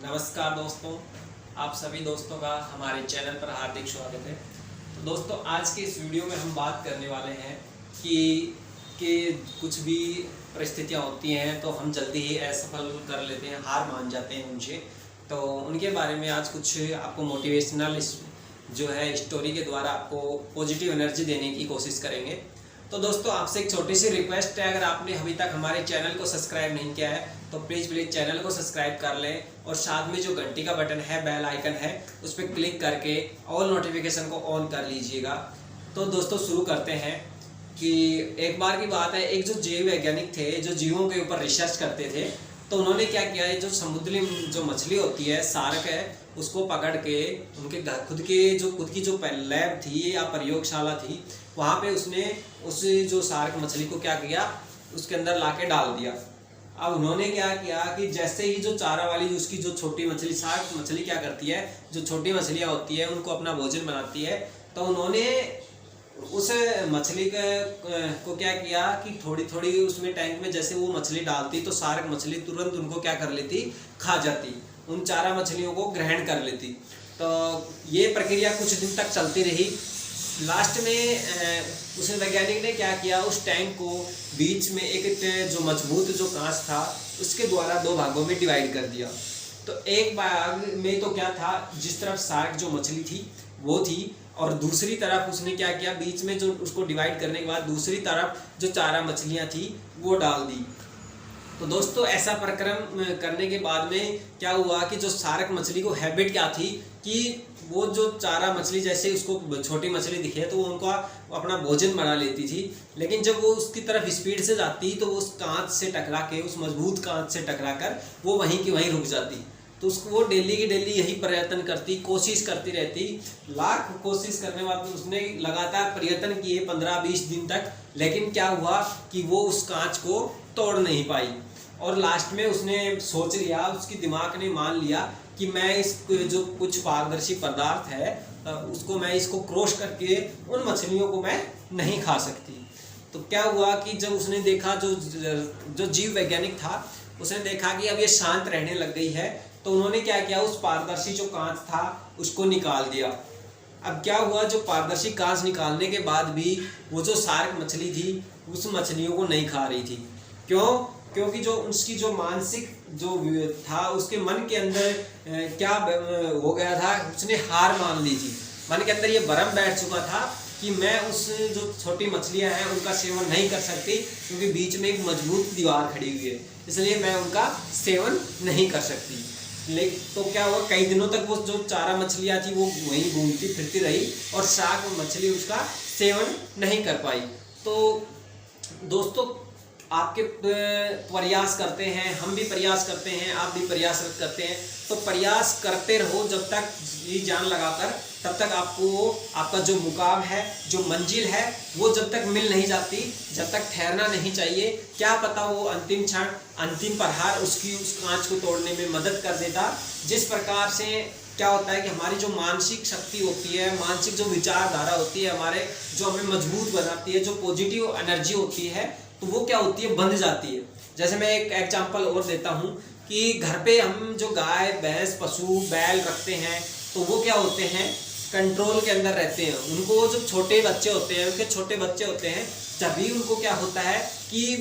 नमस्कार दोस्तों, आप सभी दोस्तों का हमारे चैनल पर हार्दिक स्वागत है। तो दोस्तों, आज के इस वीडियो में हम बात करने वाले हैं कि कुछ भी परिस्थितियां होती हैं तो हम जल्दी ही असफल कर लेते हैं, हार मान जाते हैं उनसे। तो उनके बारे में आज कुछ आपको मोटिवेशनल जो है स्टोरी के द्वारा आपको पॉजिटिव एनर्जी देने की कोशिश करेंगे। तो दोस्तों, आपसे एक छोटी सी रिक्वेस्ट है, अगर आपने अभी तक हमारे चैनल को सब्सक्राइब नहीं किया है तो प्लीज़ चैनल को सब्सक्राइब कर लें और साथ में जो घंटी का बटन है, बेल आइकन है, उस पर क्लिक करके ऑल नोटिफिकेशन को ऑन कर लीजिएगा। तो दोस्तों, शुरू करते हैं कि एक बार की बात है, एक जो जीव वैज्ञानिक थे जो जीवों के ऊपर रिसर्च करते थे, तो उन्होंने क्या किया है, जो समुद्री जो मछली होती है, शार्क है, उसको पकड़ के उनके खुद की जो लैब थी या प्रयोगशाला थी, वहाँ पे उसने उस जो शार्क मछली को क्या किया, उसके अंदर लाके डाल दिया। अब उन्होंने क्या किया कि जैसे ही जो चारा वाली उसकी जो छोटी मछली, शार्क मछली क्या करती है, जो छोटी मछलियाँ होती है उनको अपना भोजन बनाती है, तो उन्होंने उस मछली को क्या किया कि थोड़ी थोड़ी उसमें टैंक में जैसे वो मछली डालती तो शार्क मछली तुरंत उनको क्या कर लेती, खा जाती, उन चारा मछलियों को ग्रहण कर लेती। तो ये प्रक्रिया कुछ दिन तक चलती रही। लास्ट में उस वैज्ञानिक ने क्या किया, उस टैंक को बीच में एक जो मजबूत जो कांच था उसके द्वारा दो भागों में डिवाइड कर दिया। तो एक भाग में तो क्या था, जिस तरफ शार्क जो मछली थी वो थी, और दूसरी तरफ उसने क्या किया, बीच में जो उसको डिवाइड करने के बाद दूसरी तरफ जो चारा मछलियां थी वो डाल दी। तो दोस्तों, ऐसा प्रक्रम करने के बाद में क्या हुआ कि जो शार्क मछली को हैबिट क्या थी कि वो जो चारा मछली जैसे उसको छोटी मछली दिखे तो वो उनका अपना भोजन बना लेती थी, लेकिन जब वो उसकी तरफ स्पीड से जाती तो वो उस कांच से टकरा के, उस मजबूत कांच से टकरा कर वो वहीं की वहीं रुक जाती। तो उसको वो डेली की डेली यही प्रयत्न करती, कोशिश करती रहती, लाख कोशिश करने के बाद उसने लगातार प्रयत्न किए 15-20 दिन तक, लेकिन क्या हुआ कि वो उस कांच को तोड़ नहीं पाई। और लास्ट में उसने सोच लिया, उसकी दिमाग ने मान लिया कि मैं इस जो कुछ पारदर्शी पदार्थ है उसको मैं इसको क्रॉस करके उन मछलियों को मैं नहीं खा सकती। तो क्या हुआ कि जब उसने देखा, जो जीव वैज्ञानिक था उसने देखा कि अब ये शांत रहने लग गई है, तो उन्होंने क्या किया, उस पारदर्शी जो कांच था उसको निकाल दिया। अब क्या हुआ, जो पारदर्शी कांच निकालने के बाद भी वो जो शार्क मछली थी उस मछलियों को नहीं खा रही थी। क्यों? क्योंकि जो उसकी जो मानसिक जो था, उसके मन के अंदर क्या हो गया था, उसने हार मान ली थी। मन के अंदर ये भ्रम बैठ चुका था कि मैं उस जो छोटी मछलियां हैं उनका सेवन नहीं कर सकती, क्योंकि बीच में एक मजबूत दीवार खड़ी हुई है, इसलिए मैं उनका सेवन नहीं कर सकती। लेकिन तो क्या हुआ, कई दिनों तक वो जो चारा मछलियां थी वो वहीं घूमती फिरती रही और शार्क मछली उसका सेवन नहीं कर पाई। तो दोस्तों, आपके प्रयास करते हैं, हम भी प्रयास करते हैं, आप भी प्रयास करते हैं, तो प्रयास करते रहो जब तक जी जान लगाकर, तब तक आपको आपका जो मुकाम है, जो मंजिल है, वो जब तक मिल नहीं जाती, जब तक ठहरना नहीं चाहिए। क्या पता वो अंतिम क्षण, अंतिम प्रहार उस कांच को तोड़ने में मदद कर देता। जिस प्रकार से क्या होता है कि हमारी जो मानसिक शक्ति होती है, मानसिक जो विचारधारा होती है हमारे, जो हमें मजबूत बनाती है, जो पॉजिटिव एनर्जी होती है, तो वो क्या होती है, बंध जाती है। जैसे मैं एक एग्जांपल और देता हूँ कि घर पे हम जो गाय, भैंस, पशु, बैल रखते हैं, तो वो क्या होते हैं, कंट्रोल के अंदर रहते हैं। उनको जो छोटे बच्चे होते हैं, उनके छोटे बच्चे होते हैं, तभी उनको क्या होता है कि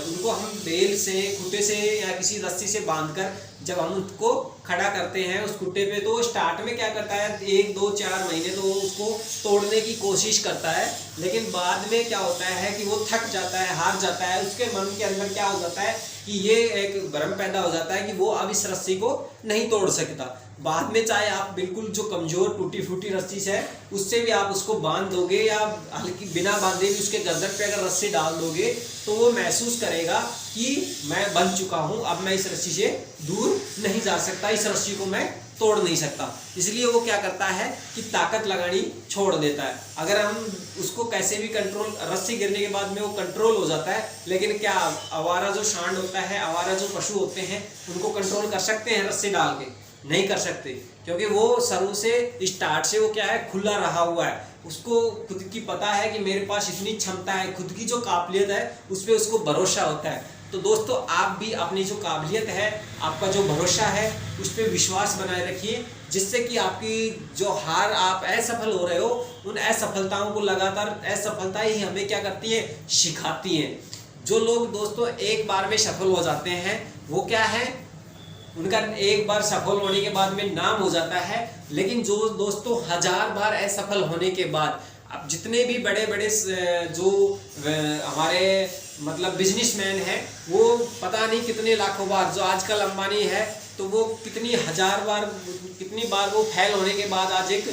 उनको हम बेल से, खूंटे से या किसी रस्सी से बांधकर जब हम उनको खड़ा करते हैं उस खूंटे पे, तो स्टार्ट में क्या करता है, 1, 2, 4 महीने तो वो उसको तोड़ने की कोशिश करता है, लेकिन बाद में क्या होता है कि वो थक जाता है, हार जाता है। उसके मन के अंदर क्या हो जाता है कि ये एक भ्रम पैदा हो जाता है कि वो अब इस रस्सी को नहीं तोड़ सकता। बाद में चाहे आप बिल्कुल जो कमजोर टूटी फूटी रस्सी है उससे भी आप उसको बांध दोगे, या हल्की बिना बांधे भी उसके गर्दन पे अगर रस्सी डाल दोगे, तो वो महसूस करेगा कि मैं बंध चुका हूँ, अब मैं इस रस्सी से दूर नहीं जा सकता, इस रस्सी को मैं तोड़ नहीं सकता। इसलिए वो क्या करता है कि ताकत लगानी छोड़ देता है। अगर हम उसको कैसे भी कंट्रोल, रस्सी गिरने के बाद में वो कंट्रोल हो जाता है, लेकिन क्या आवारा जो सांड होता है, आवारा जो पशु होते हैं, उनको कंट्रोल कर सकते हैं रस्सी डाल के? नहीं कर सकते, क्योंकि वो शुरू से स्टार्ट से वो क्या है, खुला रहा हुआ है। उसको खुद की पता है कि मेरे पास इतनी क्षमता है, खुद की जो काबिलियत है उस पर उसको भरोसा होता है। तो दोस्तों आप भी अपनी जो काबिलियत है, आपका जो भरोसा है, उस पर विश्वास बनाए रखिए, जिससे कि आपकी जो हार आप असफल हो रहे हो, उन असफलताओं को लगातार असफलता ही हमें क्या करती है, सिखाती है। जो लोग दोस्तों एक बार में सफल हो जाते हैं वो क्या है, उनका एक बार सफल होने के बाद में नाम हो जाता है। लेकिन जो दोस्तों 1000 बार असफल होने के बाद, अब जितने भी बड़े बड़े जो हमारे मतलब बिजनेसमैन हैं, वो पता नहीं कितने लाखों बार, जो आजकल अंबानी है तो वो कितनी 1000 बार, कितनी बार वो फेल होने के बाद आज एक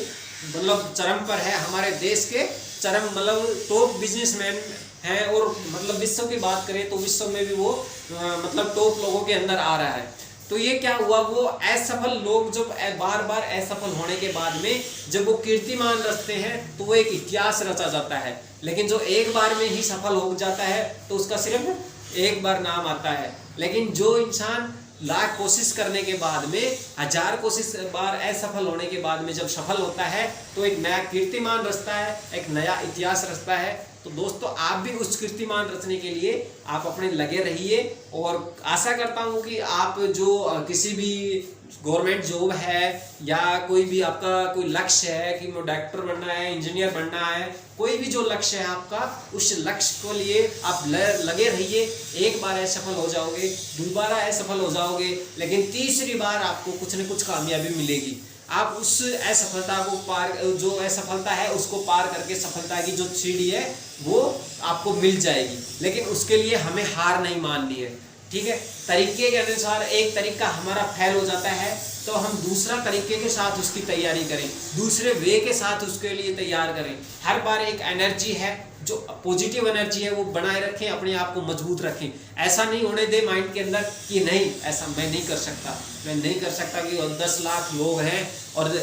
मतलब चरम पर है, हमारे देश के चरम मतलब टॉप बिजनेसमैन हैं। और मतलब विश्व की बात करें तो विश्व में भी वो मतलब टॉप लोगों के अंदर आ रहा है। तो ये क्या हुआ, वो असफल लोग जब बार बार असफल होने के बाद में जब वो कीर्तिमान रचते हैं तो वो एक इतिहास रचा जाता है। लेकिन जो एक बार में ही सफल हो जाता है तो उसका सिर्फ एक बार नाम आता है। लेकिन जो इंसान लाख कोशिश करने के बाद में, 1000 कोशिश बार असफल होने के बाद में जब सफल होता है तो एक नया कीर्तिमान रचता है, एक नया इतिहास रचता है। तो दोस्तों आप भी उस कीर्तिमान रचने के लिए आप अपने लगे रहिए। और आशा करता हूं कि आप जो किसी भी गवर्नमेंट जॉब है या कोई भी आपका कोई लक्ष्य है कि वो डॉक्टर बनना है, इंजीनियर बनना है, कोई भी जो लक्ष्य है आपका, उस लक्ष्य को लिए आप लगे रहिए। एक बार असफल हो जाओगे, दोबारा असफल हो जाओगे, लेकिन तीसरी बार आपको कुछ न कुछ कामयाबी मिलेगी। आप उस असफलता को पार, जो असफलता है उसको पार करके सफलता की जो सीढ़ी है वो आपको मिल जाएगी। लेकिन उसके लिए हमें हार नहीं माननी है, ठीक है। तरीके के अनुसार एक तरीका हमारा फेल हो जाता है तो हम दूसरा तरीके के साथ उसकी तैयारी करें, दूसरे वे के साथ उसके लिए तैयार करें। हर बार एक एनर्जी है, जो पॉजिटिव एनर्जी है वो बनाए रखें, अपने आप को मजबूत रखें। ऐसा नहीं होने दे माइंड के अंदर कि नहीं ऐसा मैं नहीं कर सकता, मैं नहीं कर सकता कि 10 लाख लोग हैं और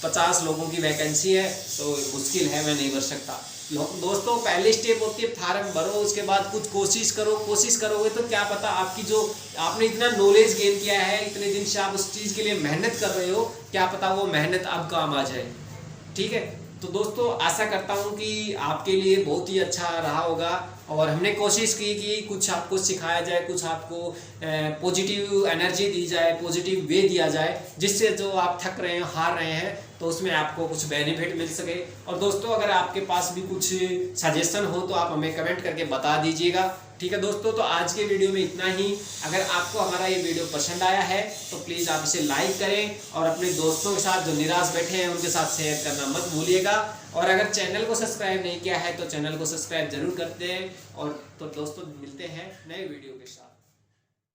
50 लोगों की वैकेंसी है तो मुश्किल है, मैं नहीं कर सकता। दोस्तों पहली स्टेप होती है फार्म भरो, उसके बाद कुछ कोशिश करो। कोशिश करोगे तो क्या पता आपकी जो आपने इतना नॉलेज गेन किया है, इतने दिन से आप उस चीज़ के लिए मेहनत कर रहे हो, क्या पता वो मेहनत अब काम आ जाए, ठीक है। तो दोस्तों आशा करता हूँ कि आपके लिए बहुत ही अच्छा रहा होगा और हमने कोशिश की कि कुछ आपको सिखाया जाए, कुछ आपको पॉजिटिव एनर्जी दी जाए, पॉजिटिव वे दिया जाए, जिससे जो आप थक रहे हैं, हार रहे हैं, तो उसमें आपको कुछ बेनिफिट मिल सके। और दोस्तों अगर आपके पास भी कुछ सजेशन हो तो आप हमें कमेंट करके बता दीजिएगा, ठीक है दोस्तों। तो आज के वीडियो में इतना ही। अगर आपको हमारा ये वीडियो पसंद आया है तो प्लीज़ आप इसे लाइक करें और अपने दोस्तों के साथ जो निराश बैठे हैं उनके साथ शेयर करना मत भूलिएगा। और अगर चैनल को सब्सक्राइब नहीं किया है तो चैनल को सब्सक्राइब जरूर करते हैं। और तो दोस्तों मिलते हैं नए वीडियो के साथ।